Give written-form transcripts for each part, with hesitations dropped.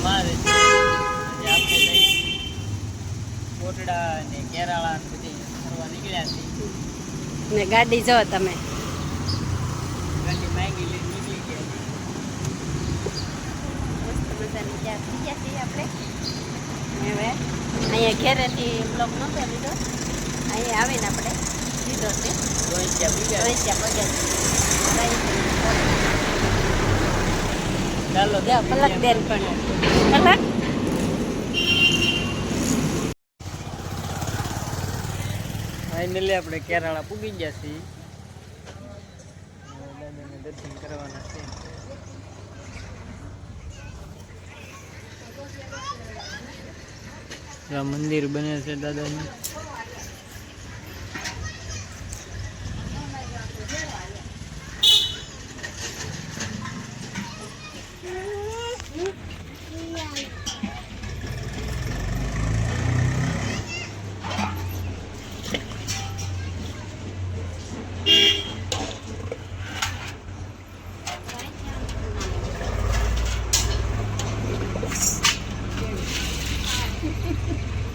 માં રહે છે. આજે આપણે કોટડા ને કેરાળા ને બધી ફરવા નીકળ્યા છીએ. ને ગાડી જો તમે ગાડી માંગી લઈને નીકળી ગયા મસ્ત મજાની ત્યાં થઈ ગયા છીએ આપણે. હવે અહીંયા ઘેરેથી બ્લોક નહોતો લીધો, અહીંયા આવીને આપણે લીધો છે. ચાલો કલાક દેર પણ કલાક ફાઇનલી આપણે કેરાળા પૂગી ગયા છીએ. દાદાને દર્શન કરવાના છે. આ મંદિર બને છે દાદાનું.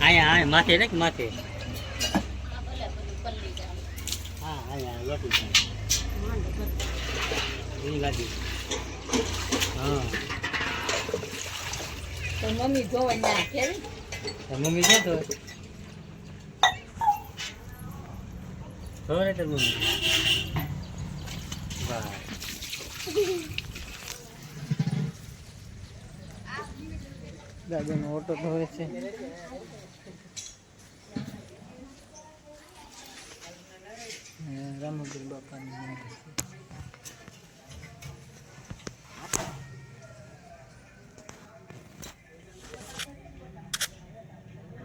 અહીંયા માથે ને માથે હા અહીંયા લોટી લાગી હા તો મમ્મી જોવા ના કેવી મમ્મી છે તો જોરે તો મમ્મી વાહ દાદાનો ઓટો ધોવે છે. રામગીર બાપાની મંદિર છે.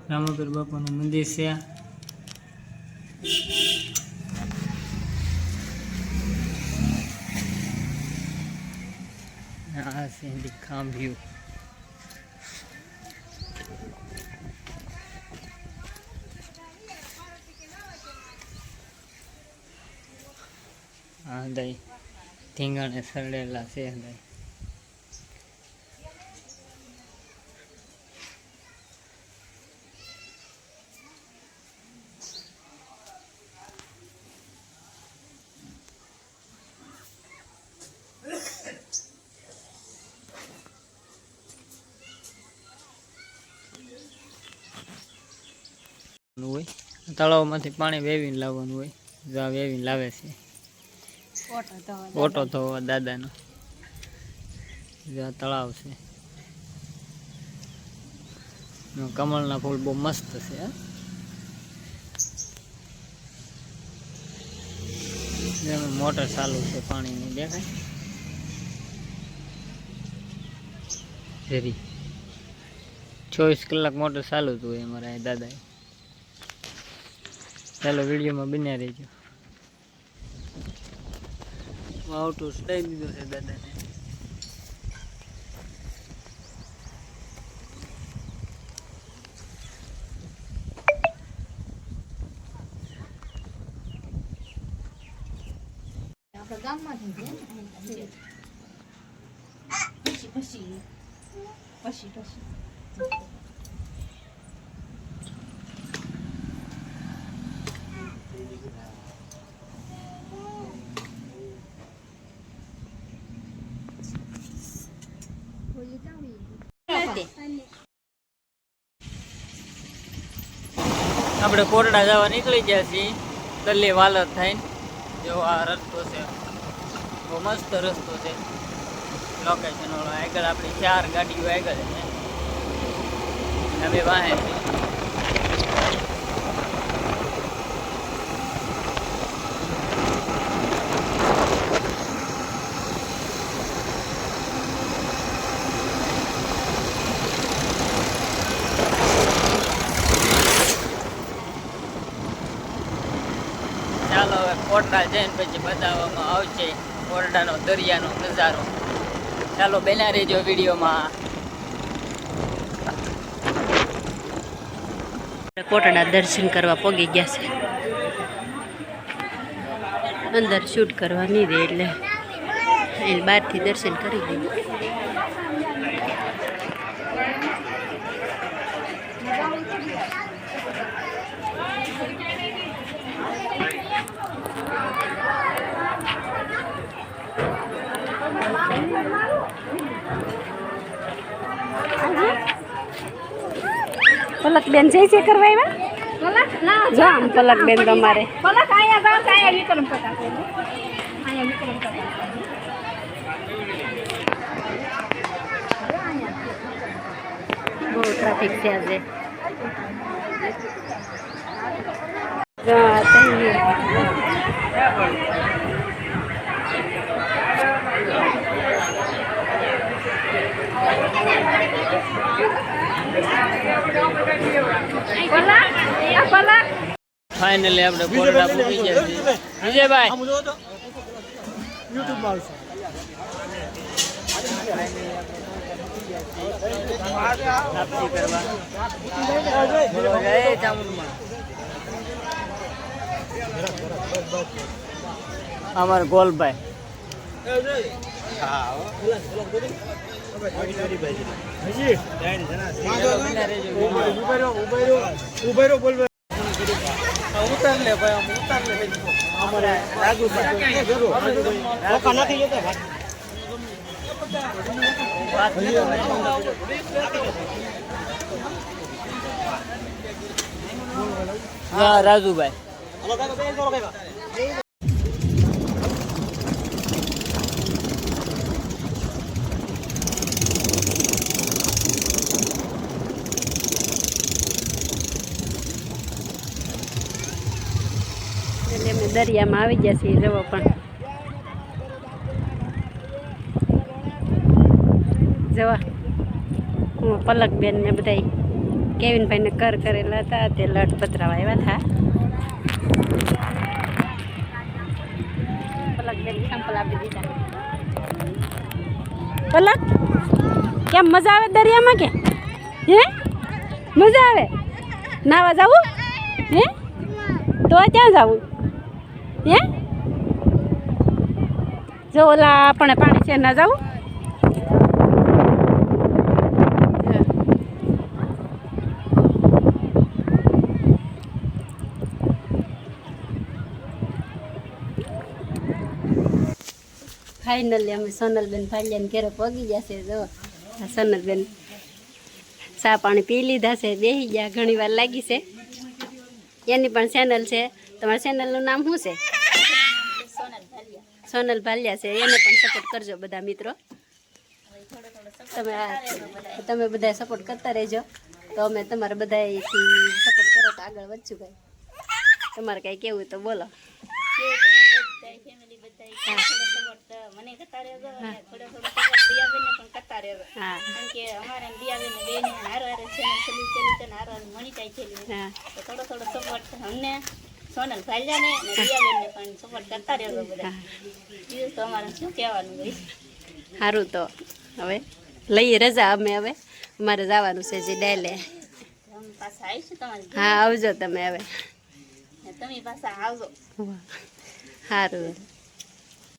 રામગીર બાપાનું મંદિર છે. આ છે ખાંભ્યું. હા દઈ ધીંગાણે સડેલા છે દઈ. હોય તળાવમાંથી પાણી વેવીને લાવવાનું હોય. જો આ વેવીને લાવે છે. ઓટો ધોવા દાદાનો. તળાવ છે. કમળના ફૂલ બહુ મસ્ત છે. મોટર ચાલુ છે પાણીની દેખાય જરી 24 કલાક મોટર ચાલુ જ હોય અમારા દાદાએ. ચાલો વિડીયોમાં બન્યા રહેજો. ઓટો ચડાવી દીધો છે દાદાને. આપણા ગામમાંથી પછી આપણે કોરડા જવા નીકળી ગયા છીએ. દલ્લી વાલર થઈને જો આ રસ્તો છે. બહુ મસ્ત રસ્તો છે. લોકેશન વાળો આગળ આપણી 4 ગાડીઓ આગળ છે. અમે વાહે ચાલો હવે કોરડા જઈને પછી બતાવવામાં આવશે કોરડાનો દરિયાનો નજારો. ચાલો બેના રહેજો વિડીયોમાં. કોટડા દર્શન કરવા પગી ગયા છે. અંદર શૂટ કરવા નહીં દે એટલે બહારથી દર્શન કરી દીધું. પલક બેન જઈ છે કરવા આવ્યા જો આમ પલક બેન તમારે બહુ ટ્રાફિક છે આજે જો આ થઈ ગયું. ફાઇનલી આપણે કોરડા પૂરી ગયા છીએ. વિજયભાઈ વાપસી કરવા જય ચામુંડમાં. અમાર ગોલભાઈ રાજુભાઈ અમે દરિયામાં આવી ગયા છીએ જવો પણ જવા હું પલકબેન ને બધા કેવિનભાઈને કર કરેલા હતા તે લટ પતરાવા આવ્યા હતા. પલકબેન સેમ્પલ આપી દીધા. પલક કેમ મજા આવે દરિયામાં કે હે મજા આવે નાવા જવું હે તો ક્યાં જવું હે જો ઓલા આપણે પાણી છે ના જવું. ફાઇનલી અમે સોનલબેન ફાલિયાને ઘેરે પગી જશે. જો સોનલબેન ચા પાણી પી લીધા છે, બેસી ગયા, ઘણી વાર લાગી છે. એની પણ ચેનલ છે. તમારા ચેનલનું નામ શું છે? સોનલ ભાલિયા છે. એને પણ સપોર્ટ કરજો બધા મિત્રો. તમે બધા સપોર્ટ કરતા રહેજો તો અમે તમારે બધાથી સપોર્ટ કરો તો આગળ વધશું. ભાઈ તમારે કાંઈ કેવું તો બોલો. સોનલ ભાલિયાને દિયાબેનને પણ સપોર્ટ કરતા રહેજો બધા. બીજું તો અમારે શું કહેવાનું ભાઈ. સારું તો હવે લઈએ રજા અમે. હવે અમારે જવાનું છે જે ડાયલે. પાછા આવીશું તમારી. હા આવજો તમે. હવે તમે પાછા આવજો. સારું.